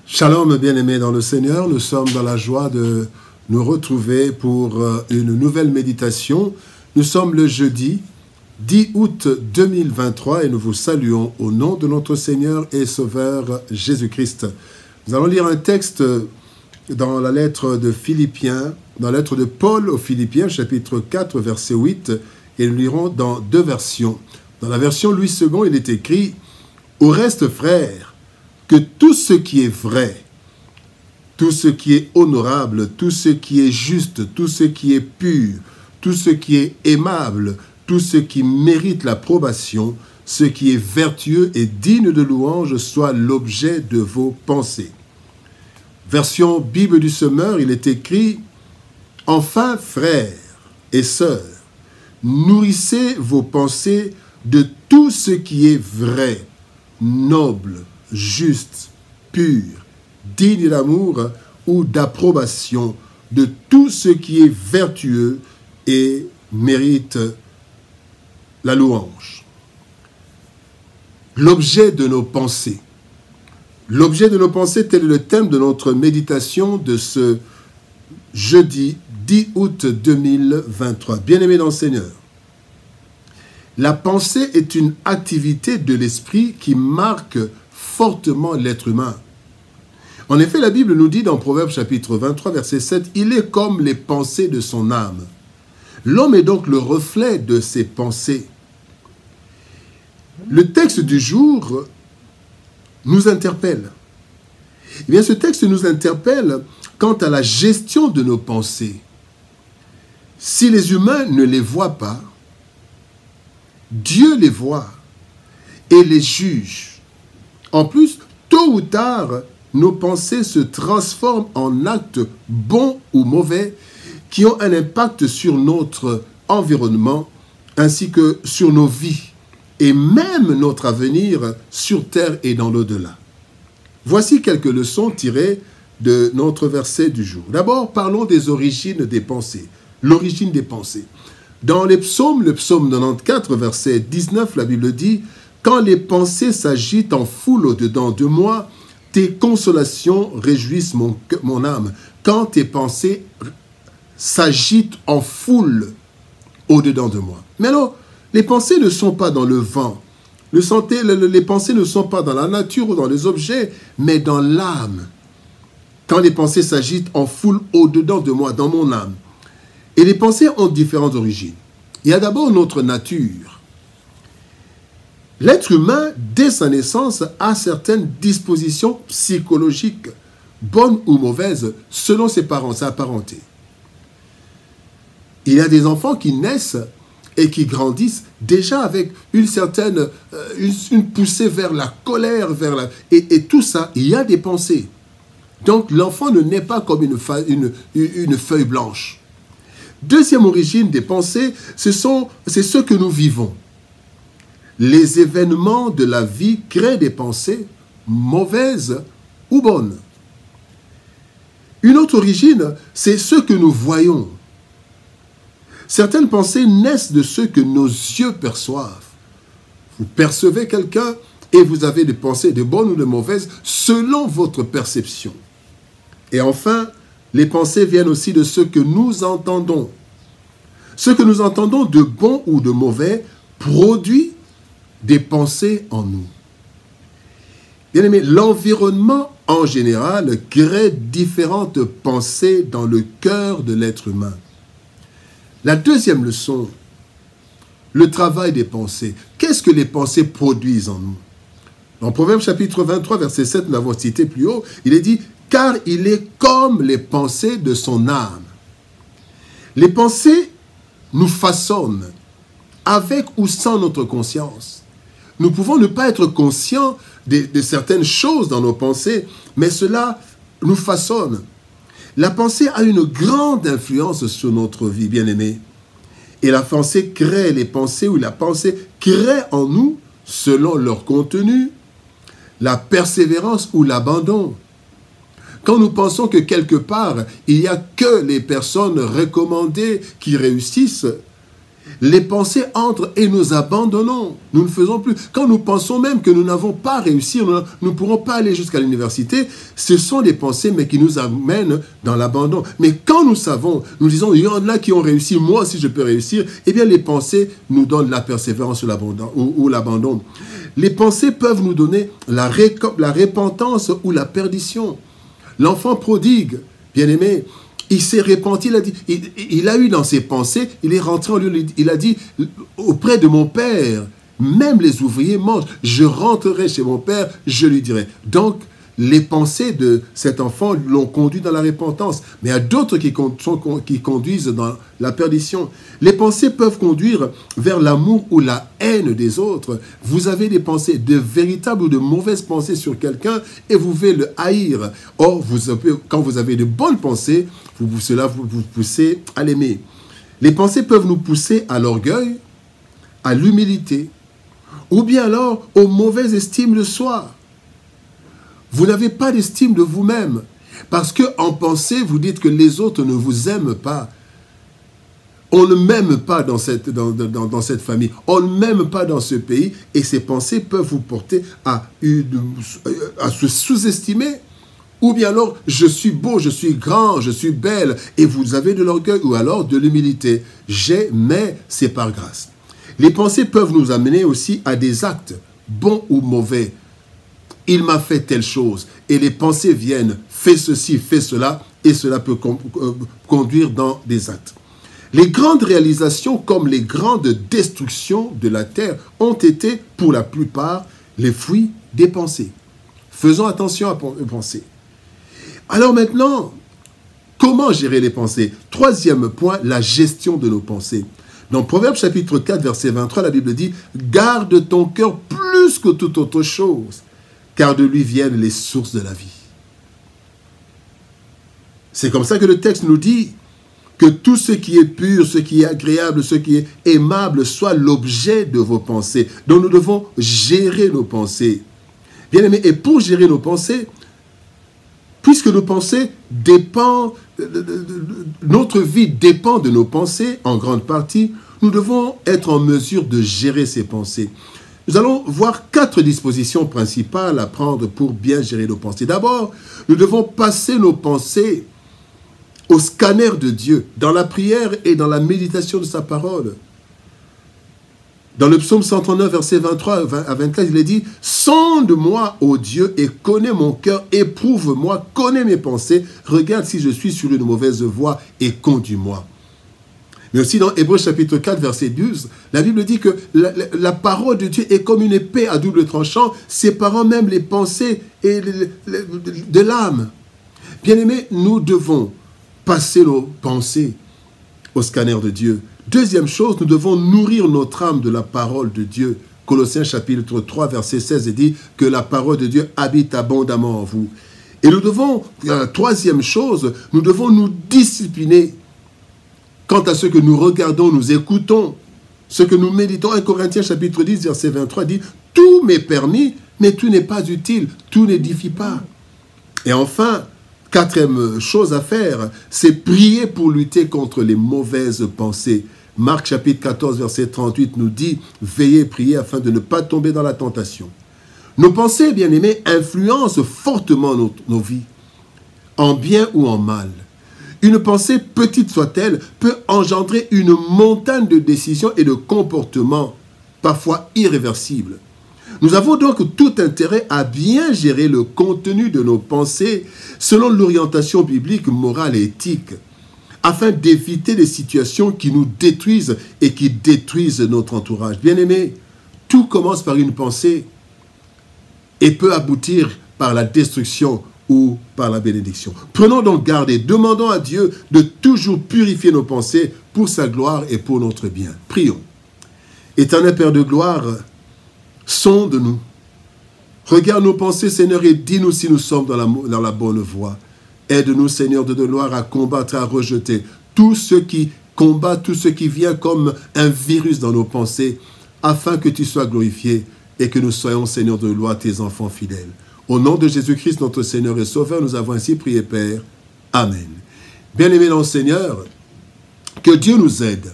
Shalom, bien-aimés dans le Seigneur, nous sommes dans la joie de nous retrouver pour une nouvelle méditation. Nous sommes le jeudi 10 août 2023 et nous vous saluons au nom de notre Seigneur et Sauveur Jésus-Christ. Nous allons lire un texte dans la lettre de Philippiens, dans la lettre de Paul aux Philippiens, chapitre 4, verset 8, et nous lirons dans deux versions. Dans la version Louis II, il est écrit « Au reste, frères, que tout ce qui est vrai, tout ce qui est honorable, tout ce qui est juste, tout ce qui est pur, tout ce qui est aimable, tout ce qui mérite l'approbation, ce qui est vertueux et digne de louange soit l'objet de vos pensées. » Version Bible du Semeur, il est écrit « Enfin, frères et sœurs, nourrissez vos pensées de tout ce qui est vrai, noble, juste, pur, digne d'amour ou d'approbation, de tout ce qui est vertueux et mérite la louange. » L'objet de nos pensées. L'objet de nos pensées, tel est le thème de notre méditation de ce jeudi 10 août 2023. Bien-aimés dans le Seigneur, la pensée est une activité de l'esprit qui marque fortement l'être humain. En effet, la Bible nous dit dans Proverbes chapitre 23, verset 7, « Il est comme les pensées de son âme. » L'homme est donc le reflet de ses pensées. Le texte du jour nous interpelle. Eh bien, ce texte nous interpelle quant à la gestion de nos pensées. Si les humains ne les voient pas, Dieu les voit et les juge. En plus, tôt ou tard, nos pensées se transforment en actes bons ou mauvais qui ont un impact sur notre environnement ainsi que sur nos vies et même notre avenir sur terre et dans l'au-delà. Voici quelques leçons tirées de notre verset du jour. D'abord, parlons des origines des pensées. L'origine des pensées. Dans les psaumes, le psaume 94, verset 19, la Bible dit « Quand les pensées s'agitent en foule au-dedans de moi, tes consolations réjouissent mon âme. » Quand tes pensées s'agitent en foule au-dedans de moi. Mais alors, les pensées ne sont pas dans le vent. Les pensées ne sont pas dans la nature ou dans les objets, mais dans l'âme. Quand les pensées s'agitent en foule au-dedans de moi, dans mon âme. Et les pensées ont différentes origines. Il y a d'abord notre nature. L'être humain, dès sa naissance, a certaines dispositions psychologiques, bonnes ou mauvaises, selon ses parents, sa parenté. Il y a des enfants qui naissent et qui grandissent déjà avec une certaine une poussée vers la colère, et tout ça, il y a des pensées. Donc l'enfant ne naît pas comme une feuille blanche. Deuxième origine des pensées, c'est ce que nous vivons. Les événements de la vie créent des pensées mauvaises ou bonnes. Une autre origine, c'est ce que nous voyons. Certaines pensées naissent de ce que nos yeux perçoivent. Vous percevez quelqu'un et vous avez des pensées de bonnes ou de mauvaises selon votre perception. Et enfin, les pensées viennent aussi de ce que nous entendons. Ce que nous entendons de bon ou de mauvais produit des pensées en nous. Bien aimé, l'environnement en général crée différentes pensées dans le cœur de l'être humain. La deuxième leçon, le travail des pensées. Qu'est-ce que les pensées produisent en nous? Dans Proverbes chapitre 23, verset 7, nous l'avons cité plus haut, il est dit « Car il est comme les pensées de son âme. » Les pensées nous façonnent, avec ou sans notre conscience. Nous pouvons ne pas être conscients de certaines choses dans nos pensées, mais cela nous façonne. La pensée a une grande influence sur notre vie, bien-aimés. Et la pensée crée les pensées, ou la pensée crée en nous, selon leur contenu, la persévérance ou l'abandon. Quand nous pensons que quelque part, il n'y a que les personnes recommandées qui réussissent, Les pensées entrent et nous abandonnons. Nous ne faisons plus. Quand nous pensons même que nous n'avons pas réussi, nous ne pourrons pas aller jusqu'à l'université, ce sont des pensées mais qui nous amènent dans l'abandon. Mais quand nous savons, nous disons, il y en a qui ont réussi, moi aussi je peux réussir, eh bien les pensées nous donnent la persévérance ou l'abandon. Les pensées peuvent nous donner la repentance ou la perdition. L'enfant prodigue, bien-aimé, il s'est repenti, il a eu dans ses pensées, il est rentré en lui, il a dit, auprès de mon père, même les ouvriers mangent, je rentrerai chez mon père, je lui dirai. Donc, les pensées de cet enfant l'ont conduit dans la repentance, mais il y a d'autres qui conduisent dans la perdition. Les pensées peuvent conduire vers l'amour ou la haine des autres. Vous avez des pensées, de véritables ou de mauvaises pensées sur quelqu'un et vous pouvez le haïr. Or, quand vous avez de bonnes pensées, cela vous poussez à l'aimer. Les pensées peuvent nous pousser à l'orgueil, à l'humilité, ou bien alors aux mauvaises estimes de soi. Vous n'avez pas d'estime de vous-même. Parce qu'en pensée, vous dites que les autres ne vous aiment pas. On ne m'aime pas dans cette famille. On ne m'aime pas dans ce pays. Et ces pensées peuvent vous porter à se sous-estimer. Ou bien alors, je suis beau, je suis grand, je suis belle. Et vous avez de l'orgueil ou alors de l'humilité. J'ai, mais c'est par grâce. Les pensées peuvent nous amener aussi à des actes, bons ou mauvais. Il m'a fait telle chose, et les pensées viennent, fais ceci, fais cela, et cela peut conduire dans des actes. Les grandes réalisations, comme les grandes destructions de la terre, ont été, pour la plupart, les fruits des pensées. Faisons attention à penser. Alors maintenant, comment gérer les pensées? Troisième point, la gestion de nos pensées. Dans Proverbes chapitre 4, verset 23, la Bible dit « Garde ton cœur plus que toute autre chose, car de lui viennent les sources de la vie. » C'est comme ça que le texte nous dit que tout ce qui est pur, ce qui est agréable, ce qui est aimable soit l'objet de vos pensées. Donc nous devons gérer nos pensées. Bien aimé, et pour gérer nos pensées, puisque nos pensées dépendent, notre vie dépend de nos pensées en grande partie, nous devons être en mesure de gérer ces pensées. Nous allons voir 4 dispositions principales à prendre pour bien gérer nos pensées. D'abord, nous devons passer nos pensées au scanner de Dieu, dans la prière et dans la méditation de sa parole. Dans le psaume 139, verset 23 à 24, il est dit « Sonde-moi, ô Dieu, et connais mon cœur, éprouve-moi, connais mes pensées, regarde si je suis sur une mauvaise voie et conduis-moi. » Mais aussi dans Hébreux chapitre 4, verset 12, la Bible dit que la parole de Dieu est comme une épée à double tranchant, séparant même les pensées et de l'âme. Bien-aimés, nous devons passer nos pensées au scanner de Dieu. Deuxième chose, nous devons nourrir notre âme de la parole de Dieu. Colossiens chapitre 3, verset 16 dit que la parole de Dieu habite abondamment en vous. Et nous devons, troisième chose, nous devons nous discipliner quant à ce que nous regardons, nous écoutons, ce que nous méditons. 1 Corinthiens chapitre 10, verset 23 dit « Tout m'est permis, mais tout n'est pas utile, tout n'édifie pas. » Et enfin, quatrième chose à faire, c'est prier pour lutter contre les mauvaises pensées. Marc chapitre 14, verset 38 nous dit « Veillez et priez afin de ne pas tomber dans la tentation. » Nos pensées, bien-aimés, influencent fortement nos vies, en bien ou en mal. Une pensée, petite soit-elle, peut engendrer une montagne de décisions et de comportements, parfois irréversibles. Nous avons donc tout intérêt à bien gérer le contenu de nos pensées selon l'orientation biblique, morale et éthique, afin d'éviter des situations qui nous détruisent et qui détruisent notre entourage. Bien-aimés, tout commence par une pensée et peut aboutir par la destruction ou par la bénédiction. Prenons donc garde et demandons à Dieu de toujours purifier nos pensées pour sa gloire et pour notre bien. Prions. Éternel Père de gloire, sonde-nous. Regarde nos pensées, Seigneur, et dis-nous si nous sommes dans la bonne voie. Aide-nous, Seigneur de gloire, à combattre, à rejeter tout ce qui combat, tout ce qui vient comme un virus dans nos pensées, afin que tu sois glorifié et que nous soyons, Seigneur de gloire, tes enfants fidèles. Au nom de Jésus-Christ, notre Seigneur et Sauveur, nous avons ainsi prié, Père. Amen. Bien-aimés dans le Seigneur, que Dieu nous aide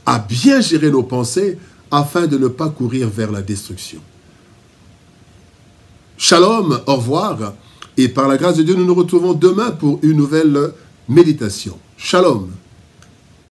à bien gérer nos pensées afin de ne pas courir vers la destruction. Shalom, au revoir, et par la grâce de Dieu, nous nous retrouvons demain pour une nouvelle méditation. Shalom.